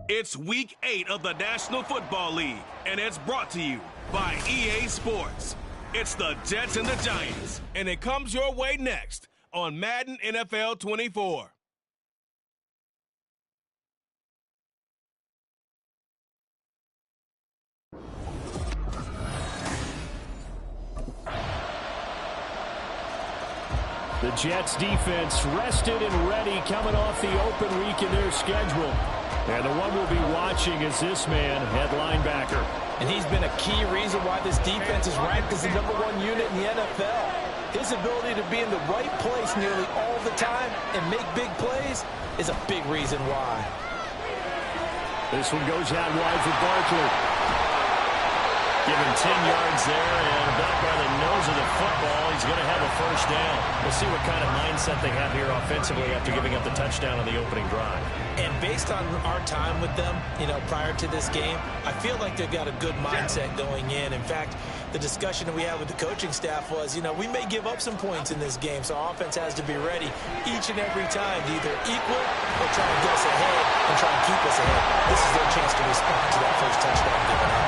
It's Week 8 of the National Football League, and it's brought to you by EA Sports. It's the Jets and the Giants, and it comes your way next on Madden NFL 24. The Jets defense rested and ready coming off the open week in their schedule. And the one we'll be watching is this man, head linebacker. And he's been a key reason why this defense is ranked as the #1 unit in the NFL. His ability to be in the right place nearly all the time and make big plays is a big reason why. This one goes out wide for Barkley. Give him 10 yards there, and about by the nose of the football, he's going to have a first down. We'll see what kind of mindset they have here offensively after giving up the touchdown on the opening drive. And based on our time with them, prior to this game, I feel like they've got a good mindset going in. In fact, the discussion that we had with the coaching staff was, we may give up some points in this game, so our offense has to be ready each and every time to either equal or try to get us ahead and try and keep us ahead. This is their chance to respond to that first touchdown given up.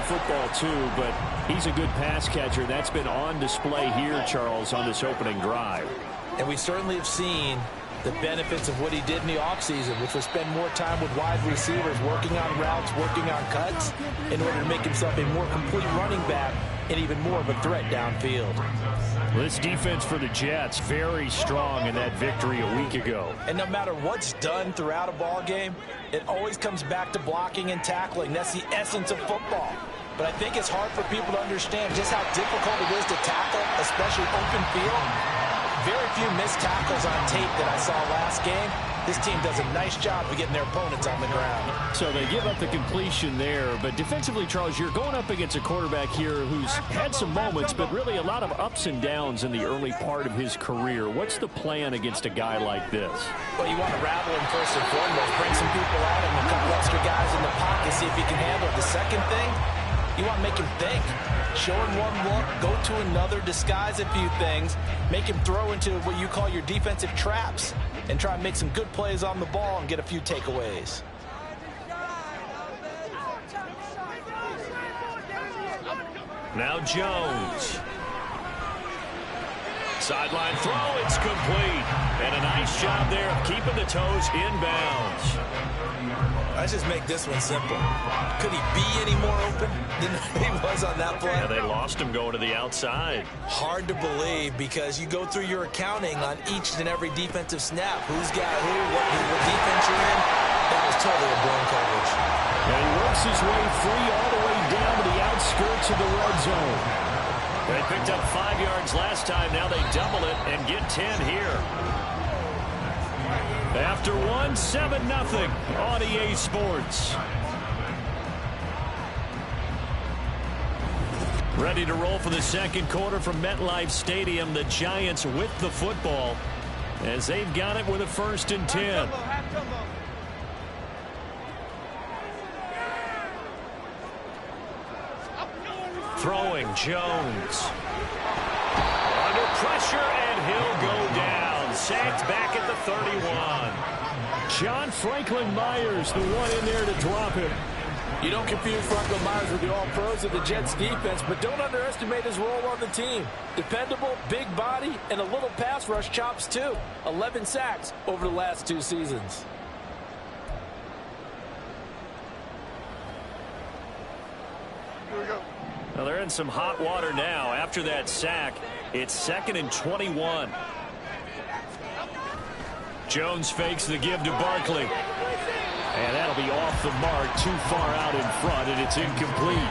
Football too, but he's a good pass catcher. That's been on display here, Charles, on this opening drive. And we certainly have seen the benefits of what he did in the offseason, which was spend more time with wide receivers, working on routes, working on cuts, in order to make himself a more complete running back and even more of a threat downfield. Well, this defense for the Jets, very strong in that victory a week ago. And no matter what's done throughout a ball game, it always comes back to blocking and tackling. That's the essence of football. But I think it's hard for people to understand just how difficult it is to tackle, especially open field. Very few missed tackles on tape that I saw last game. This team does a nice job of getting their opponents on the ground. So they give up the completion there. But defensively, Charles, you're going up against a quarterback here who's had some moments, but really a lot of ups and downs in the early part of his career. What's the plan against a guy like this? Well, you want to rattle him first and foremost. Bring some people out and a couple extra guys in the pocket, see if he can handle it. The second thing, You want to make him think. Show him one look, go to another, disguise a few things, make him throw into what you call your defensive traps, and try and make some good plays on the ball and get a few takeaways. Now Jones. Sideline throw, it's complete. And a nice job there of keeping the toes inbounds. Let's just make this one simple. Could he be any more open than he was on that play? Yeah, they lost him going to the outside. Hard to believe because you go through your accounting on each and every defensive snap. Who's got who, what defense you're in. That was totally a blown coverage. And he works his way free all the way down to the outskirts of the red zone. They picked up 5 yards last time. Now they double it and get 10 here. After 7-0 on EA Sports. Ready to roll for the second quarter from MetLife Stadium. The Giants with the football as they've got it with a 1st and 10. Throwing Jones. Under pressure, and he'll go down. Sacked back at the 31. John Franklin Myers, the one in there to drop him. You don't confuse Franklin Myers with the All-Pros of the Jets defense, but don't underestimate his role on the team. Dependable, big body, and a little pass rush chops too. 11 sacks over the last 2 seasons. Well, they're in some hot water now. After that sack, it's 2nd and 21. Jones fakes the give to Barkley. And that'll be off the mark, too far out in front, and it's incomplete.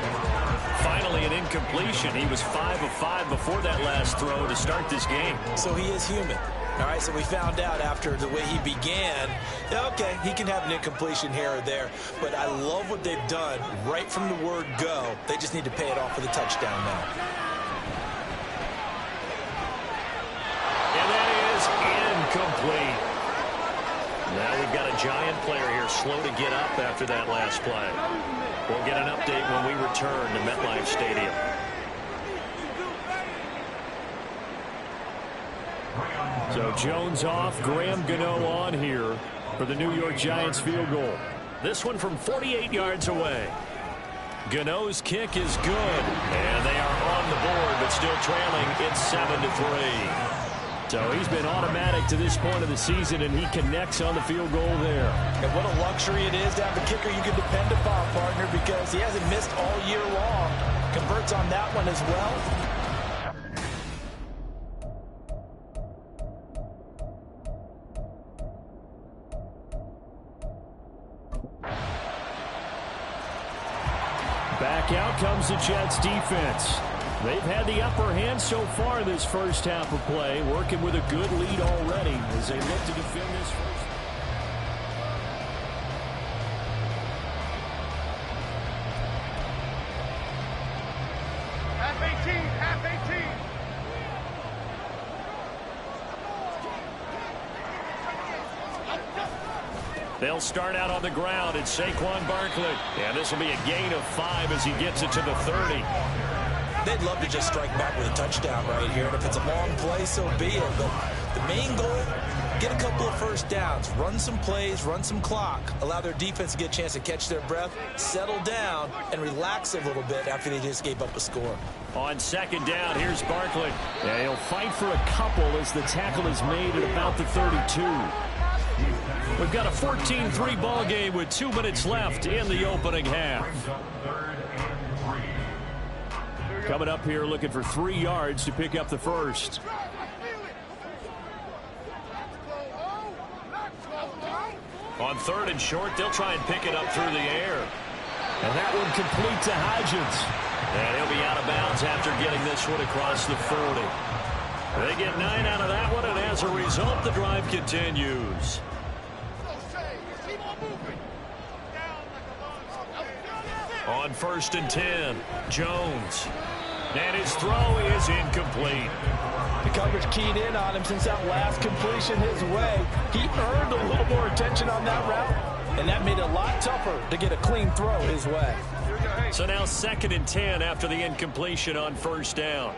Finally an incompletion. He was 5 of 5 before that last throw to start this game. So he is human. All right, so we found out after the way he began, okay, he can have an incompletion here or there, but I love what they've done right from the word go. They just need to pay it off with a touchdown now. And that is incomplete. Now we've got a Giant player here slow to get up after that last play. We'll get an update when we return to MetLife Stadium. So Jones off, Graham Gano on here for the New York Giants field goal. This one from 48 yards away. Gano's kick is good, and they are on the board, but still trailing. It's 7-3. So he's been automatic to this point of the season, and he connects on the field goal there. And what a luxury it is to have a kicker you can depend upon, partner, because he hasn't missed all year long. Converts on that one as well. Back out comes the Jets defense. They've had the upper hand so far this first half of play, working with a good lead already as they look to defend this first. Half 18, half 18. They'll start out on the ground. It's Saquon Barkley. And this will be a gain of 5 as he gets it to the 30. They'd love to just strike back with a touchdown right here. And if it's a long play, so be it. But the main goal, get a couple of first downs, run some plays, run some clock, allow their defense to get a chance to catch their breath, settle down, and relax a little bit after they just gave up a score. On 2nd down, here's Barkley. Yeah, he'll fight for a couple as the tackle is made at about the 32. We've got a 14-3 ball game with 2 minutes left in the opening half. Coming up here looking for 3 yards to pick up the first. On 3rd and short, they'll try and pick it up through the air. And that one complete to Hodgins. And he'll be out of bounds after getting this one across the 40. They get 9 out of that one, and as a result, the drive continues. On 1st and 10, Jones. And his throw is incomplete. The coverage keyed in on him since that last completion his way. He earned a little more attention on that route, and that made it a lot tougher to get a clean throw his way. So now 2nd and 10 after the incompletion on 1st down.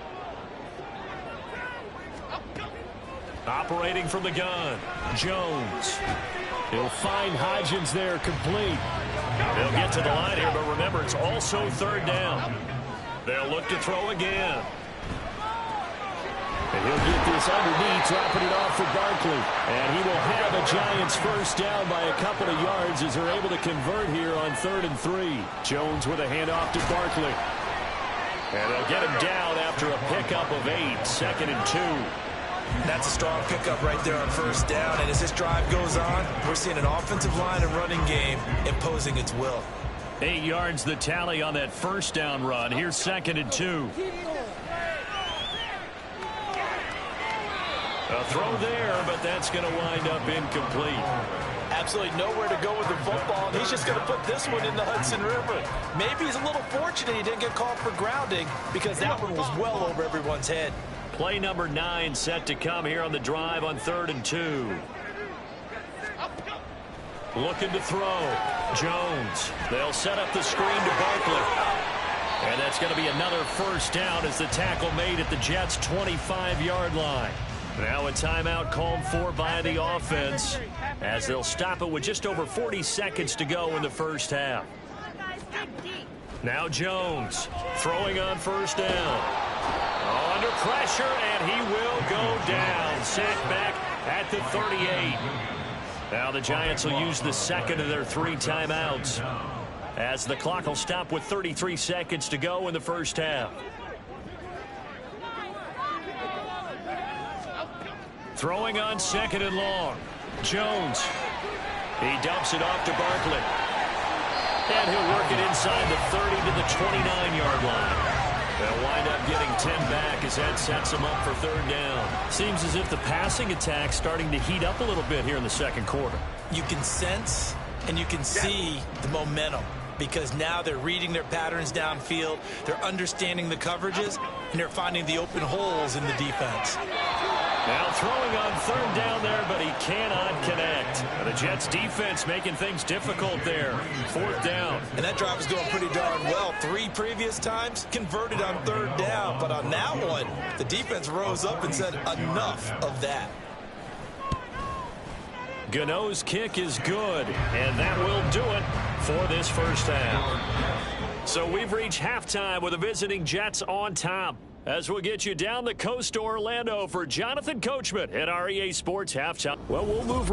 Operating from the gun, Jones. He'll find Hodgins there, complete. They'll get to the line here, but remember, it's also 3rd down. They'll look to throw again. And he'll get this underneath, dropping it off for Barkley. And he will have a Giants 1st down by a couple of yards as they're able to convert here on 3rd and 3. Jones with a handoff to Barkley. And they'll get him down after a pickup of 8, 2nd and 2. That's a strong pickup right there on 1st down. And as this drive goes on, we're seeing an offensive line and running game imposing its will. 8 yards the tally on that 1st down run. Here's 2nd and 2. A throw there, but that's going to wind up incomplete. Absolutely nowhere to go with the football, and he's just going to put this one in the Hudson River. Maybe he's a little fortunate he didn't get called for grounding because that one was well over everyone's head. Play number 9 set to come here on the drive on 3rd and 2. Looking to throw. Jones. They'll set up the screen to Barkley. And that's going to be another 1st down as the tackle made at the Jets' 25-yard line. Now a timeout called for by the offense as they'll stop it with just over 40 seconds to go in the 1st half. Now Jones throwing on 1st down. Under pressure, and he will go down. Sacked back at the 38. Now the Giants will use the 2nd of their 3 timeouts as the clock will stop with 33 seconds to go in the 1st half. Throwing on 2nd and long. Jones. He dumps it off to Barkley. And he'll work it inside the 30 to the 29-yard line. They'll wind up getting 10 back as that sets them up for 3rd down. Seems as if the passing attack's starting to heat up a little bit here in the 2nd quarter. You can sense and you can see the momentum because now they're reading their patterns downfield, they're understanding the coverages, and they're finding the open holes in the defense. Now throwing on 3rd down there, but he cannot connect. The Jets defense making things difficult there. 4th down. And that drive is going pretty darn well. 3 previous times converted on 3rd down. But on that one, the defense rose up and said enough of that. Gano's kick is good, and that will do it for this 1st half. So we've reached halftime with the visiting Jets on top. As we'll get you down the coast to Orlando for Jonathan Coachman at our EA Sports Halftime. Well, we'll move.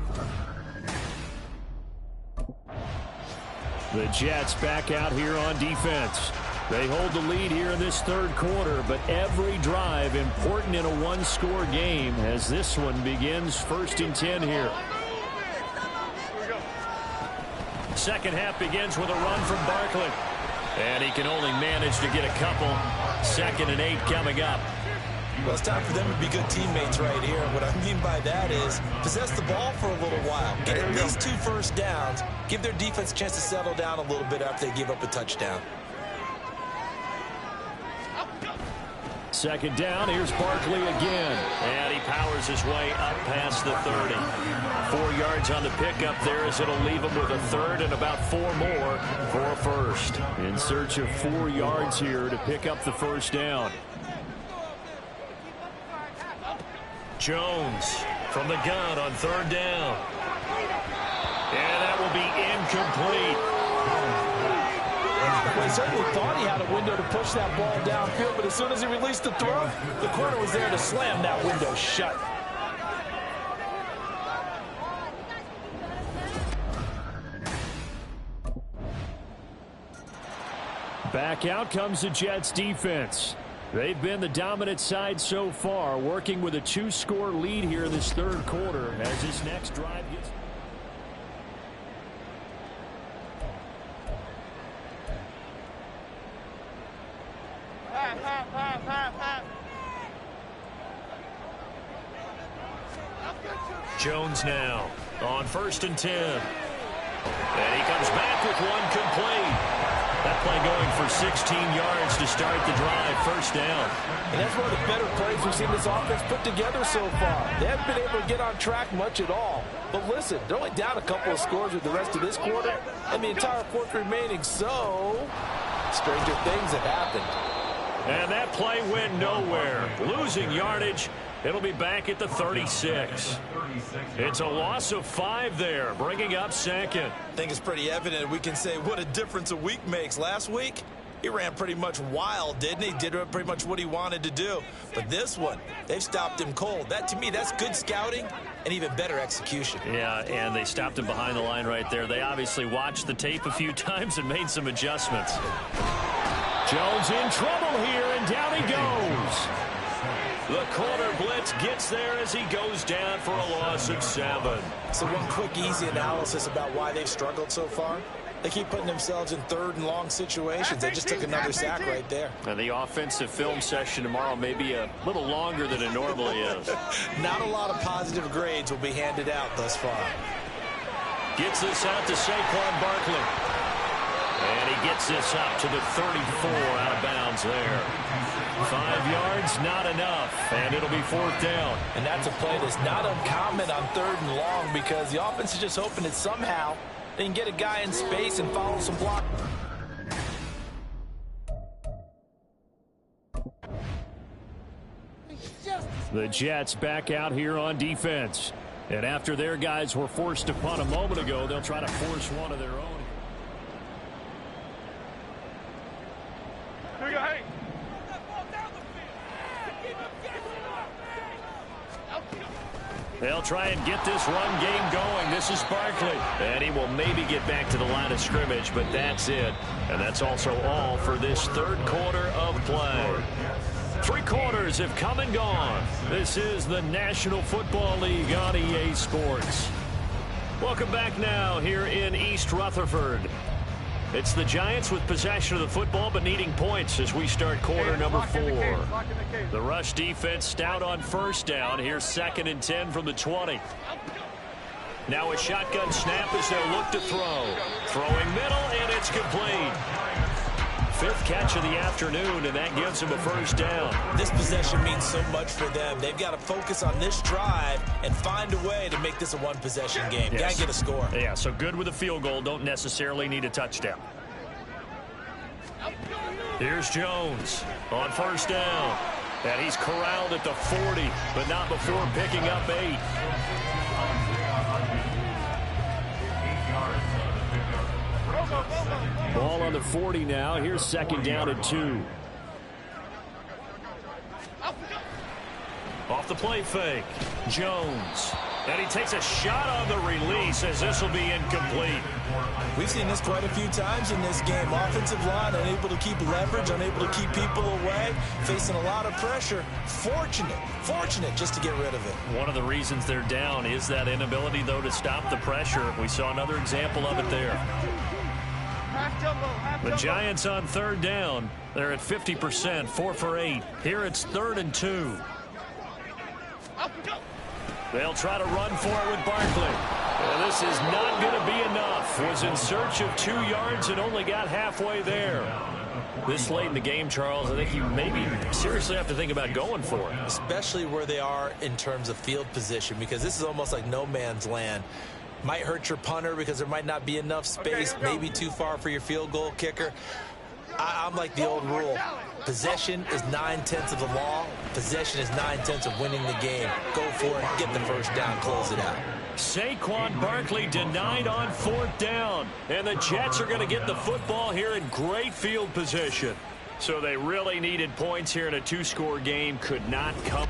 The Jets back out here on defense. They hold the lead here in this 3rd quarter, but every drive important in a 1-score game as this one begins 1st and 10 here. 2nd half begins with a run from Barkley. And he can only manage to get a couple. 2nd and 8 coming up. Well, it's time for them to be good teammates right here. What I mean by that is possess the ball for a little while. Get at least 2 1st downs. Give their defense a chance to settle down a little bit after they give up a touchdown. 2nd down, here's Barkley again. And he powers his way up past the 30. 4 yards on the pickup there as it'll leave him with a 3rd and about 4 more for a 1st. In search of 4 yards here to pick up the 1st down. Jones from the gun on 3rd down. And that will be incomplete. Well, he certainly thought he had a window to push that ball downfield, but as soon as he released the throw, the corner was there to slam that window shut. Back out comes the Jets defense. They've been the dominant side so far, working with a 2-score lead here in this 3rd quarter as this next drive gets... Jones now on 1st and 10. And he comes back with one complete. That play going for 16 yards to start the drive. 1st down. And that's one of the better plays we've seen this offense put together so far. They haven't been able to get on track much at all. But listen, they're only down a couple of scores with the rest of this quarter and the entire 4th remaining. So Stranger things have happened. And that play went nowhere. Losing yardage. It'll be back at the 36. It's a loss of 5 there, bringing up second. I think it's pretty evident we can say what a difference a week makes. Last week, he ran pretty much wild, didn't he? Did pretty much what he wanted to do. But this one, they've stopped him cold. That, to me, that's good scouting and even better execution. Yeah, and they stopped him behind the line right there. They obviously watched the tape a few times and made some adjustments. Jones in trouble here, and down he goes. The corner blitz gets there as he goes down for a loss of 7. So one quick, easy analysis about why they've struggled so far. They keep putting themselves in third and long situations. They just took another sack right there. And the offensive film session tomorrow may be a little longer than it normally is. Not a lot of positive grades will be handed out thus far. Gets this out to Saquon Barkley. And he gets this up to the 34 out of bounds there. 5 yards, not enough, and it'll be 4th down. And that's a play that's not uncommon on 3rd and long because the offense is just hoping that somehow they can get a guy in space and follow some block. The Jets back out here on defense. And after their guys were forced to punt a moment ago, they'll try to force one of their own. They'll try and get this run game going. This is Barkley. And he will maybe get back to the line of scrimmage, but that's it. And that's also all for this 3rd quarter of play. 3 quarters have come and gone. This is the National Football League on EA Sports. Welcome back now here in East Rutherford. It's the Giants with possession of the football but needing points as we start quarter number 4. The rush defense stout on 1st down. Here's 2nd and 10 from the 20. Now a shotgun snap as they'll look to throw. Throwing middle, and it's complete. 5th catch of the afternoon, and that gives him a 1st down. This possession means so much for them. They've got to focus on this drive and find a way to make this a one-possession game. Yes. Got to get a score. Yeah, so good with a field goal. Don't necessarily need a touchdown. Here's Jones on 1st down. And he's corralled at the 40, but not before picking up 8. Ball on the 40 now. Here's 2nd down and 2. Off the play fake. Jones. And he takes a shot on the release as this will be incomplete. We've seen this quite a few times in this game. Offensive line unable to keep leverage, unable to keep people away, facing a lot of pressure. Fortunate just to get rid of it. One of the reasons they're down is that inability, though, to stop the pressure. We saw another example of it there. The Giants on 3rd down. They're at 50%, 4 for 8. Here it's 3rd and 2. They'll try to run for it with Barkley. Well, this is not going to be enough. Was in search of 2 yards and only got halfway there. This late in the game, Charles, I think you maybe seriously have to think about going for it. Especially where they are in terms of field position, because this is almost like no man's land. Might hurt your punter because there might not be enough space, maybe too far for your field goal kicker. I'm like the old rule. Possession is 9/10 of the law. Possession is 9/10 of winning the game. Go for it, get the 1st down, close it out. Saquon Barkley denied on 4th down. And the Jets are going to get the football here in great field position. So they really needed points here in a 2-score game. Could not come.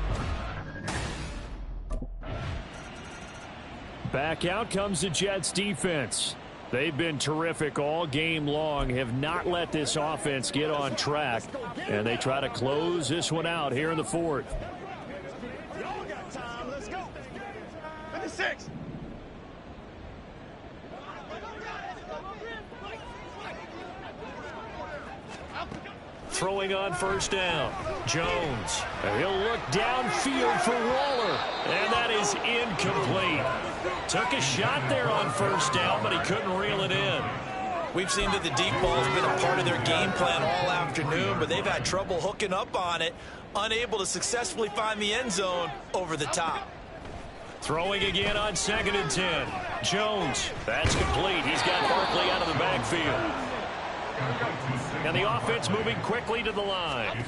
Back out comes the Jets defense. They've been terrific all game long, have not let this offense get on track, and they try to close this one out here in the 4th. Y'all got time. Let's go. 56. Throwing on 1st down. Jones. He'll look downfield for Waller. And that is incomplete. Took a shot there on 1st down, but he couldn't reel it in. We've seen that the deep ball has been a part of their game plan all afternoon, but they've had trouble hooking up on it, unable to successfully find the end zone over the top. Throwing again on 2nd and 10. Jones. That's complete. He's got Barkley out of the backfield. And the offense moving quickly to the line.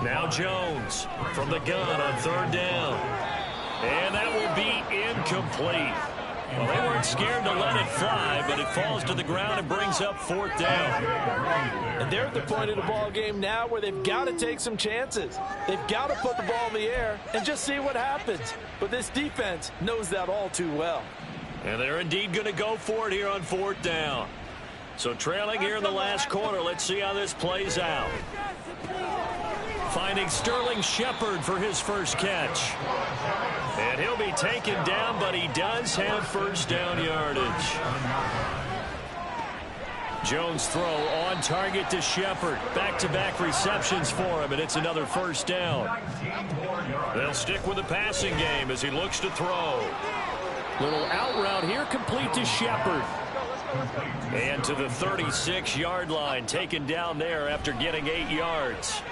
Now Jones from the gun on 3rd down. And that will be incomplete. Well, they weren't scared to let it fly, but it falls to the ground and brings up 4th down. And they're at the point of the ball game now where they've got to take some chances. They've got to put the ball in the air and just see what happens. But this defense knows that all too well. And they're indeed going to go for it here on 4th down. So trailing here in the last quarter, let's see how this plays out. Finding Sterling Shepard for his first catch. And he'll be taken down, but he does have 1st down yardage. Jones' throw on target to Shepard. Back-to-back receptions for him, and it's another 1st down. They'll stick with the passing game as he looks to throw. Little out route here, complete to Shepard. And to the 36-yard line, taken down there after getting 8 yards.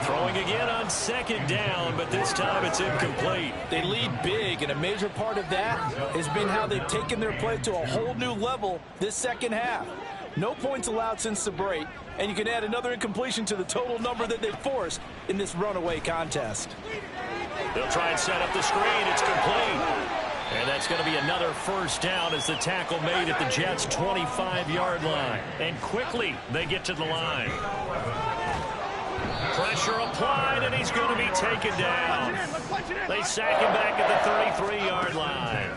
Throwing again on 2nd down, but this time it's incomplete. They lead big, and a major part of that has been how they've taken their play to a whole new level this second half. No points allowed since the break, and you can add another incompletion to the total number that they've forced in this runaway contest. They'll try and set up the screen. It's complete. And that's going to be another 1st down as the tackle made at the Jets' 25-yard line. And quickly they get to the line. Pressure applied, and he's going to be taken down. They sack him back at the 33-yard line.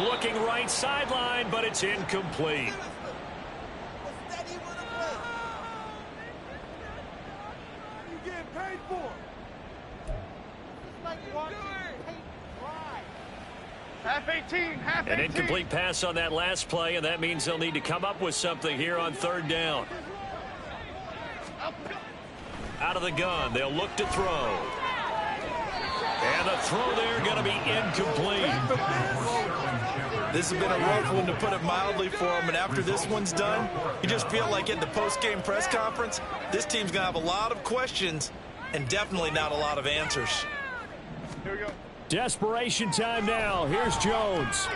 Looking right sideline, but it's incomplete. An incomplete pass on that last play, and that means they'll need to come up with something here on 3rd down. Out of the gun, they'll look to throw. And the throw there going to be incomplete. This has been a rough one, to put it mildly, for them. And after this one's done, you just feel like at the post-game press conference, this team's going to have a lot of questions and definitely not a lot of answers. Here we go. Desperation time now. Here's Jones.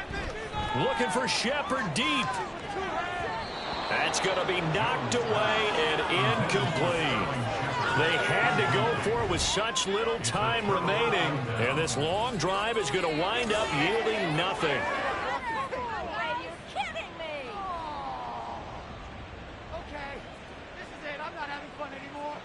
Looking for Shepard deep. That's going to be knocked away and incomplete. They had to go for it with such little time remaining. And this long drive is going to wind up yielding nothing. Okay, this is it. I'm not having fun anymore.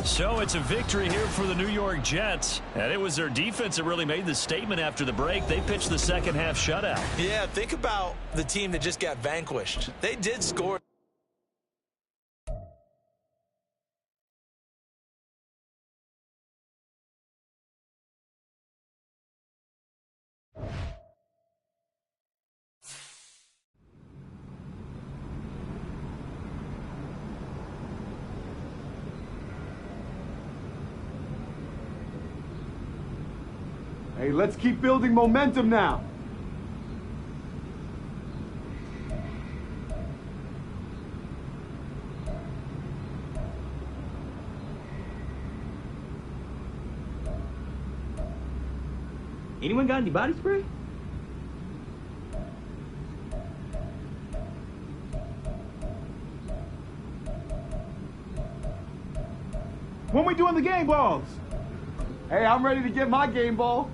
So it's a victory here for the New York Jets. And it was their defense that really made the statement after the break. They pitched the second half shutout. Yeah, think about the team that just got vanquished. They did score. Hey, let's keep building momentum now. Anyone got any body spray? When we doing the game balls? Hey, I'm ready to get my game ball.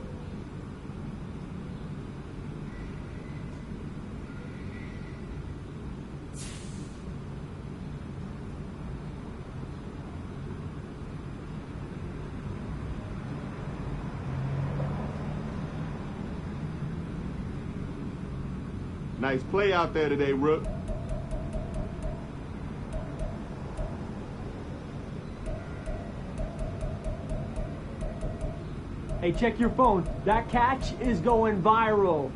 Nice play out there today, Rook. Hey, check your phone. That catch is going viral.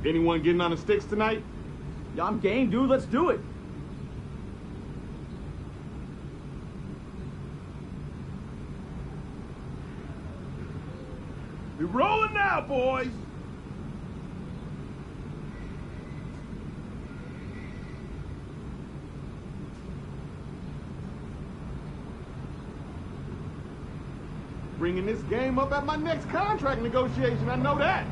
Anyone getting on the sticks tonight? Yeah, I'm game, dude. Let's do it. We rolling now, boys. Bringing this game up at my next contract negotiation, I know that.